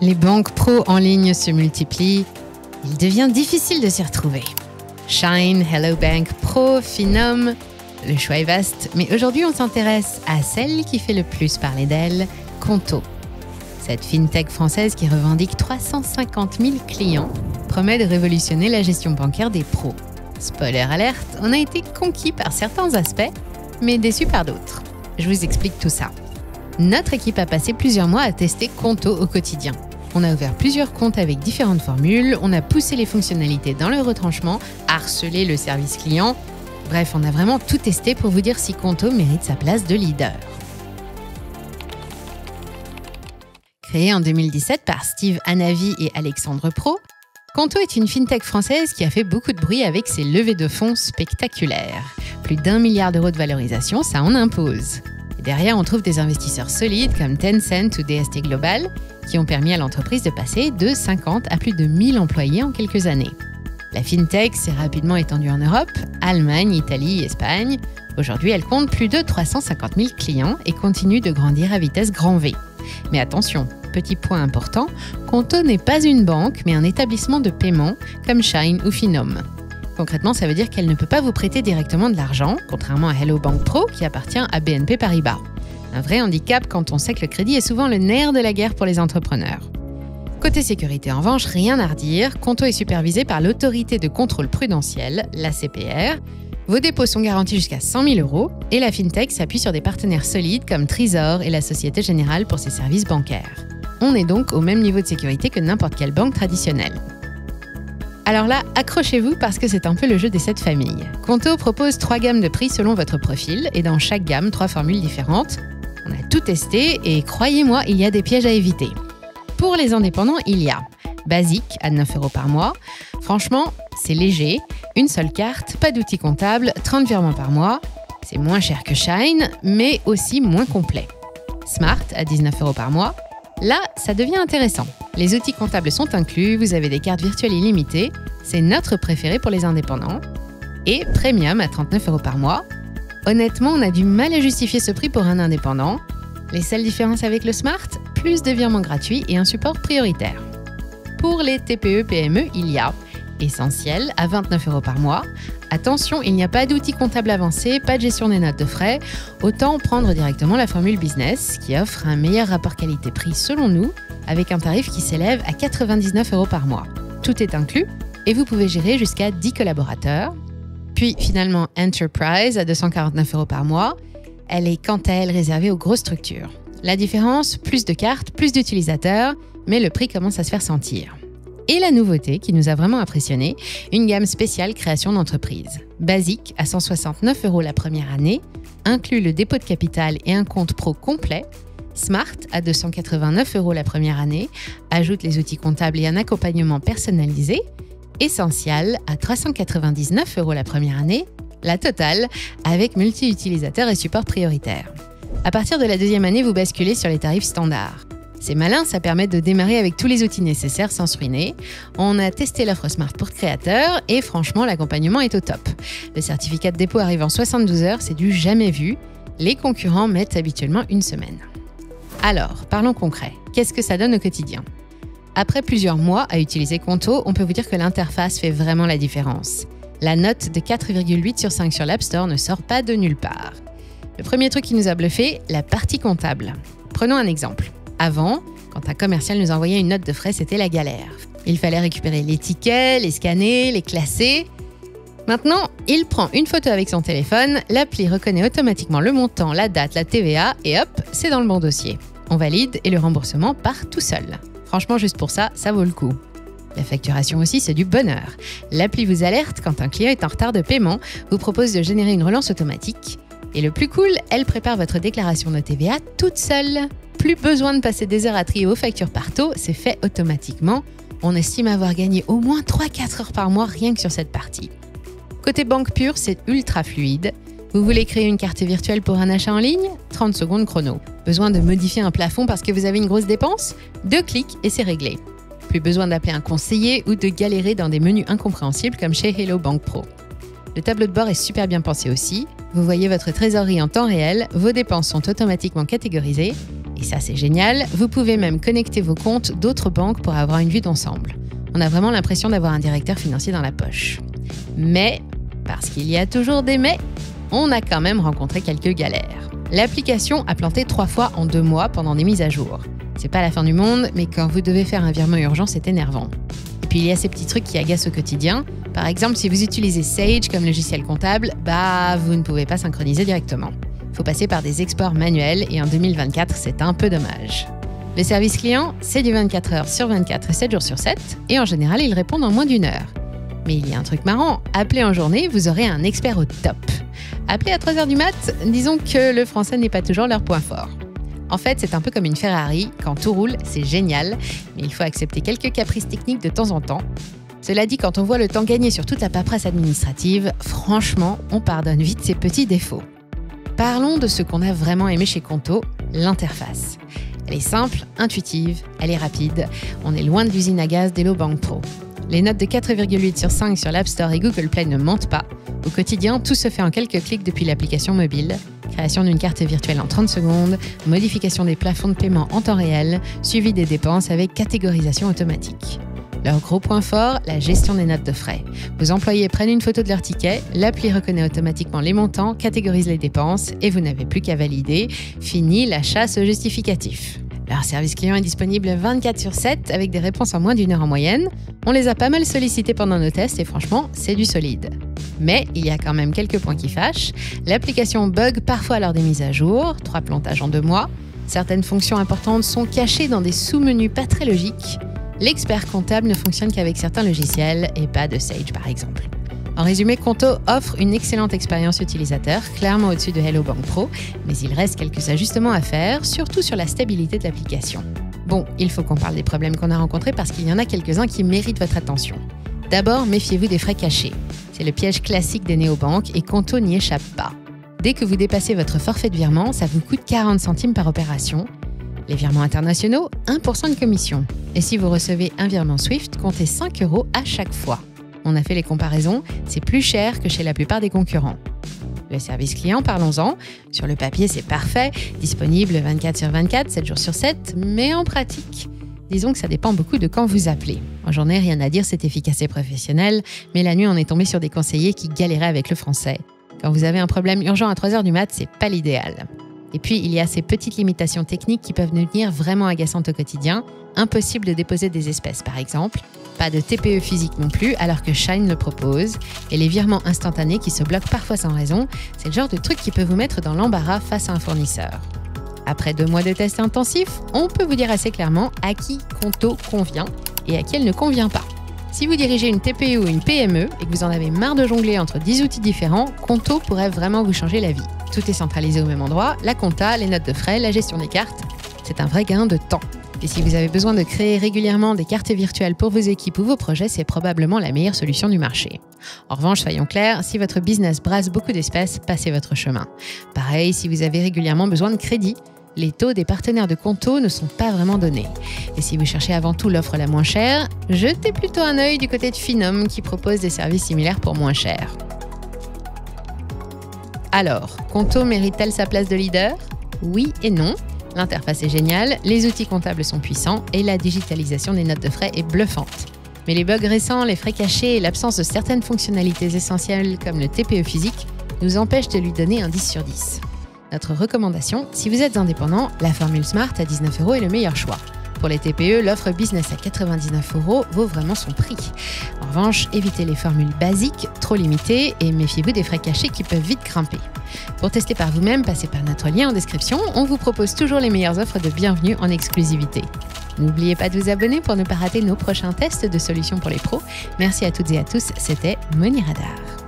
Les banques pro en ligne se multiplient. Il devient difficile de s'y retrouver. Shine, Hello Bank Pro, Finom, le choix est vaste, mais aujourd'hui on s'intéresse à celle qui fait le plus parler d'elle, Conto. Cette fintech française qui revendique 350 000 clients promet de révolutionner la gestion bancaire des pros. Spoiler alerte, on a été conquis par certains aspects, mais déçus par d'autres. Je vous explique tout ça. Notre équipe a passé plusieurs mois à tester Conto au quotidien. On a ouvert plusieurs comptes avec différentes formules, on a poussé les fonctionnalités dans le retranchement, harcelé le service client. Bref, on a vraiment tout testé pour vous dire si Conto mérite sa place de leader. Créé en 2017 par Steve Hanavi et Alexandre Pro, Conto est une fintech française qui a fait beaucoup de bruit avec ses levées de fonds spectaculaires. Plus d'1 milliard d'euros de valorisation, ça en impose. Et derrière, on trouve des investisseurs solides comme Tencent ou DST Global qui ont permis à l'entreprise de passer de 50 à plus de 1000 employés en quelques années. La fintech s'est rapidement étendue en Europe, Allemagne, Italie, Espagne. Aujourd'hui, elle compte plus de 350 000 clients et continue de grandir à vitesse grand V. Mais attention, petit point important, Conto n'est pas une banque, mais un établissement de paiement comme Shine ou Finom. Concrètement, ça veut dire qu'elle ne peut pas vous prêter directement de l'argent, contrairement à Hello Bank Pro qui appartient à BNP Paribas. Un vrai handicap quand on sait que le crédit est souvent le nerf de la guerre pour les entrepreneurs. Côté sécurité, en revanche, rien à redire, Conto est supervisé par l'autorité de contrôle prudentiel, l'ACPR. Vos dépôts sont garantis jusqu'à 100 000 euros et la fintech s'appuie sur des partenaires solides comme Trésor et la Société Générale pour ses services bancaires. On est donc au même niveau de sécurité que n'importe quelle banque traditionnelle. Alors là, accrochez-vous parce que c'est un peu le jeu des 7 familles. Conto propose 3 gammes de prix selon votre profil et dans chaque gamme, 3 formules différentes. On a tout testé et croyez-moi, il y a des pièges à éviter. Pour les indépendants, il y a Basique à 9 € par mois. Franchement, c'est léger, une seule carte, pas d'outils comptables, 30 virements par mois. C'est moins cher que Shine, mais aussi moins complet. Smart à 19 € par mois. Là, ça devient intéressant. Les outils comptables sont inclus, vous avez des cartes virtuelles illimitées. C'est notre préféré pour les indépendants. Et Premium à 39 € par mois. Honnêtement, on a du mal à justifier ce prix pour un indépendant. Les seules différences avec le Smart, plus de virements gratuits et un support prioritaire. Pour les TPE-PME, il y a Essentiel à 29 € par mois. Attention, il n'y a pas d'outils comptables avancés, pas de gestion des notes de frais. Autant prendre directement la formule business qui offre un meilleur rapport qualité-prix selon nous, avec un tarif qui s'élève à 99 € par mois. Tout est inclus et vous pouvez gérer jusqu'à 10 collaborateurs. Puis finalement Enterprise à 249 € par mois. Elle est quant à elle réservée aux grosses structures. La différence, plus de cartes, plus d'utilisateurs, mais le prix commence à se faire sentir. Et la nouveauté qui nous a vraiment impressionné, une gamme spéciale création d'entreprise. Basique à 169 € la première année, inclut le dépôt de capital et un compte pro complet. Smart à 289 € la première année, ajoute les outils comptables et un accompagnement personnalisé. Essential à 399 € la première année, la totale avec multi-utilisateurs et support prioritaire. À partir de la deuxième année, vous basculez sur les tarifs standards. C'est malin, ça permet de démarrer avec tous les outils nécessaires sans se ruiner. On a testé l'offre Smart pour créateurs et franchement, l'accompagnement est au top. Le certificat de dépôt arrive en 72 heures, c'est du jamais vu. Les concurrents mettent habituellement une semaine. Alors, parlons concret. Qu'est-ce que ça donne au quotidien ? Après plusieurs mois à utiliser Conto, on peut vous dire que l'interface fait vraiment la différence. La note de 4,8 sur 5 sur l'App Store ne sort pas de nulle part. Le premier truc qui nous a bluffé, la partie comptable. Prenons un exemple. Avant, quand un commercial nous envoyait une note de frais, c'était la galère. Il fallait récupérer les tickets, les scanner, les classer. Maintenant, il prend une photo avec son téléphone, l'appli reconnaît automatiquement le montant, la date, la TVA et hop, c'est dans le bon dossier. On valide et le remboursement part tout seul. Franchement, juste pour ça, ça vaut le coup. La facturation aussi, c'est du bonheur. L'appli vous alerte quand un client est en retard de paiement, vous propose de générer une relance automatique. Et le plus cool, elle prépare votre déclaration de TVA toute seule. Plus besoin de passer des heures à trier vos factures par taux, c'est fait automatiquement. On estime avoir gagné au moins 3-4 heures par mois rien que sur cette partie. Côté banque pure, c'est ultra fluide. Vous voulez créer une carte virtuelle pour un achat en ligne ? 30 secondes chrono. Besoin de modifier un plafond parce que vous avez une grosse dépense ? 2 clics et c'est réglé. Plus besoin d'appeler un conseiller ou de galérer dans des menus incompréhensibles comme chez Hello Bank Pro. Le tableau de bord est super bien pensé aussi. Vous voyez votre trésorerie en temps réel, vos dépenses sont automatiquement catégorisées Et ça, c'est génial, vous pouvez même connecter vos comptes d'autres banques pour avoir une vue d'ensemble. On a vraiment l'impression d'avoir un directeur financier dans la poche. Mais, parce qu'il y a toujours des mais, on a quand même rencontré quelques galères. L'application a planté 3 fois en 2 mois pendant des mises à jour. C'est pas la fin du monde, mais quand vous devez faire un virement urgent, c'est énervant. Et puis il y a ces petits trucs qui agacent au quotidien. Par exemple, si vous utilisez Sage comme logiciel comptable, vous ne pouvez pas synchroniser directement. Il faut passer par des exports manuels et en 2024, c'est un peu dommage. Le service client, c'est du 24 heures sur 24 et 7 jours sur 7, et en général, ils répondent en moins d'1 heure. Mais il y a un truc marrant, appelez en journée, vous aurez un expert au top. Appelez à 3h du mat, disons que le français n'est pas toujours leur point fort. En fait, c'est un peu comme une Ferrari, quand tout roule, c'est génial, mais il faut accepter quelques caprices techniques de temps en temps. Cela dit, quand on voit le temps gagné sur toute la paperasse administrative, franchement, on pardonne vite ces petits défauts. Parlons de ce qu'on a vraiment aimé chez Conto, l'interface. Elle est simple, intuitive, elle est rapide. On est loin de l'usine à gaz d'Hello Bank Pro. Les notes de 4,8 sur 5 sur l'App Store et Google Play ne mentent pas. Au quotidien, tout se fait en quelques clics depuis l'application mobile. Création d'une carte virtuelle en 30 secondes, modification des plafonds de paiement en temps réel, suivi des dépenses avec catégorisation automatique. Leur gros point fort, la gestion des notes de frais. Vos employés prennent une photo de leur ticket, l'appli reconnaît automatiquement les montants, catégorise les dépenses et vous n'avez plus qu'à valider. Fini la chasse au justificatif. Leur service client est disponible 24 sur 7 avec des réponses en moins d'1 heure en moyenne. On les a pas mal sollicités pendant nos tests et franchement, c'est du solide. Mais il y a quand même quelques points qui fâchent. L'application bug parfois lors des mises à jour, 3 plantages en 2 mois. Certaines fonctions importantes sont cachées dans des sous-menus pas très logiques. L'expert comptable ne fonctionne qu'avec certains logiciels et pas de Sage par exemple. En résumé, Conto offre une excellente expérience utilisateur, clairement au-dessus de Hello Bank Pro, mais il reste quelques ajustements à faire, surtout sur la stabilité de l'application. Bon, il faut qu'on parle des problèmes qu'on a rencontrés parce qu'il y en a quelques-uns qui méritent votre attention. D'abord, méfiez-vous des frais cachés. C'est le piège classique des néobanques et Conto n'y échappe pas. Dès que vous dépassez votre forfait de virement, ça vous coûte 40 centimes par opération. Les virements internationaux, 1% de commission. Et si vous recevez un virement Swift, comptez 5 € à chaque fois. On a fait les comparaisons, c'est plus cher que chez la plupart des concurrents. Le service client, parlons-en. Sur le papier, c'est parfait, disponible 24 sur 24, 7 jours sur 7, mais en pratique, disons que ça dépend beaucoup de quand vous appelez. En journée, rien à dire, c'est efficace et professionnel, mais la nuit, on est tombé sur des conseillers qui galéraient avec le français. Quand vous avez un problème urgent à 3h du mat', c'est pas l'idéal. Et puis, il y a ces petites limitations techniques qui peuvent devenir vraiment agaçantes au quotidien. Impossible de déposer des espèces, par exemple. Pas de TPE physique non plus, alors que Shine le propose. Et les virements instantanés qui se bloquent parfois sans raison, c'est le genre de truc qui peut vous mettre dans l'embarras face à un fournisseur. Après 2 mois de tests intensifs, on peut vous dire assez clairement à qui Conto convient et à qui elle ne convient pas. Si vous dirigez une TPE ou une PME et que vous en avez marre de jongler entre 10 outils différents, Conto pourrait vraiment vous changer la vie. Tout est centralisé au même endroit, la compta, les notes de frais, la gestion des cartes. C'est un vrai gain de temps. Et si vous avez besoin de créer régulièrement des cartes virtuelles pour vos équipes ou vos projets, c'est probablement la meilleure solution du marché. En revanche, soyons clairs, si votre business brasse beaucoup d'espèces, passez votre chemin. Pareil, si vous avez régulièrement besoin de crédit, les taux des partenaires de Conto ne sont pas vraiment donnés. Et si vous cherchez avant tout l'offre la moins chère, jetez plutôt un œil du côté de Finom qui propose des services similaires pour moins cher. Alors, Conto mérite-t-elle sa place de leader ? Oui et non. L'interface est géniale, les outils comptables sont puissants et la digitalisation des notes de frais est bluffante. Mais les bugs récents, les frais cachés et l'absence de certaines fonctionnalités essentielles comme le TPE physique nous empêchent de lui donner un 10 sur 10. Notre recommandation, si vous êtes indépendant, la formule Smart à 19 € est le meilleur choix. Pour les TPE, l'offre Business à 99 € vaut vraiment son prix. En revanche, évitez les formules basiques, trop limitées, et méfiez-vous des frais cachés qui peuvent vite grimper. Pour tester par vous-même, passez par notre lien en description. On vous propose toujours les meilleures offres de bienvenue en exclusivité. N'oubliez pas de vous abonner pour ne pas rater nos prochains tests de solutions pour les pros. Merci à toutes et à tous, c'était Money Radar.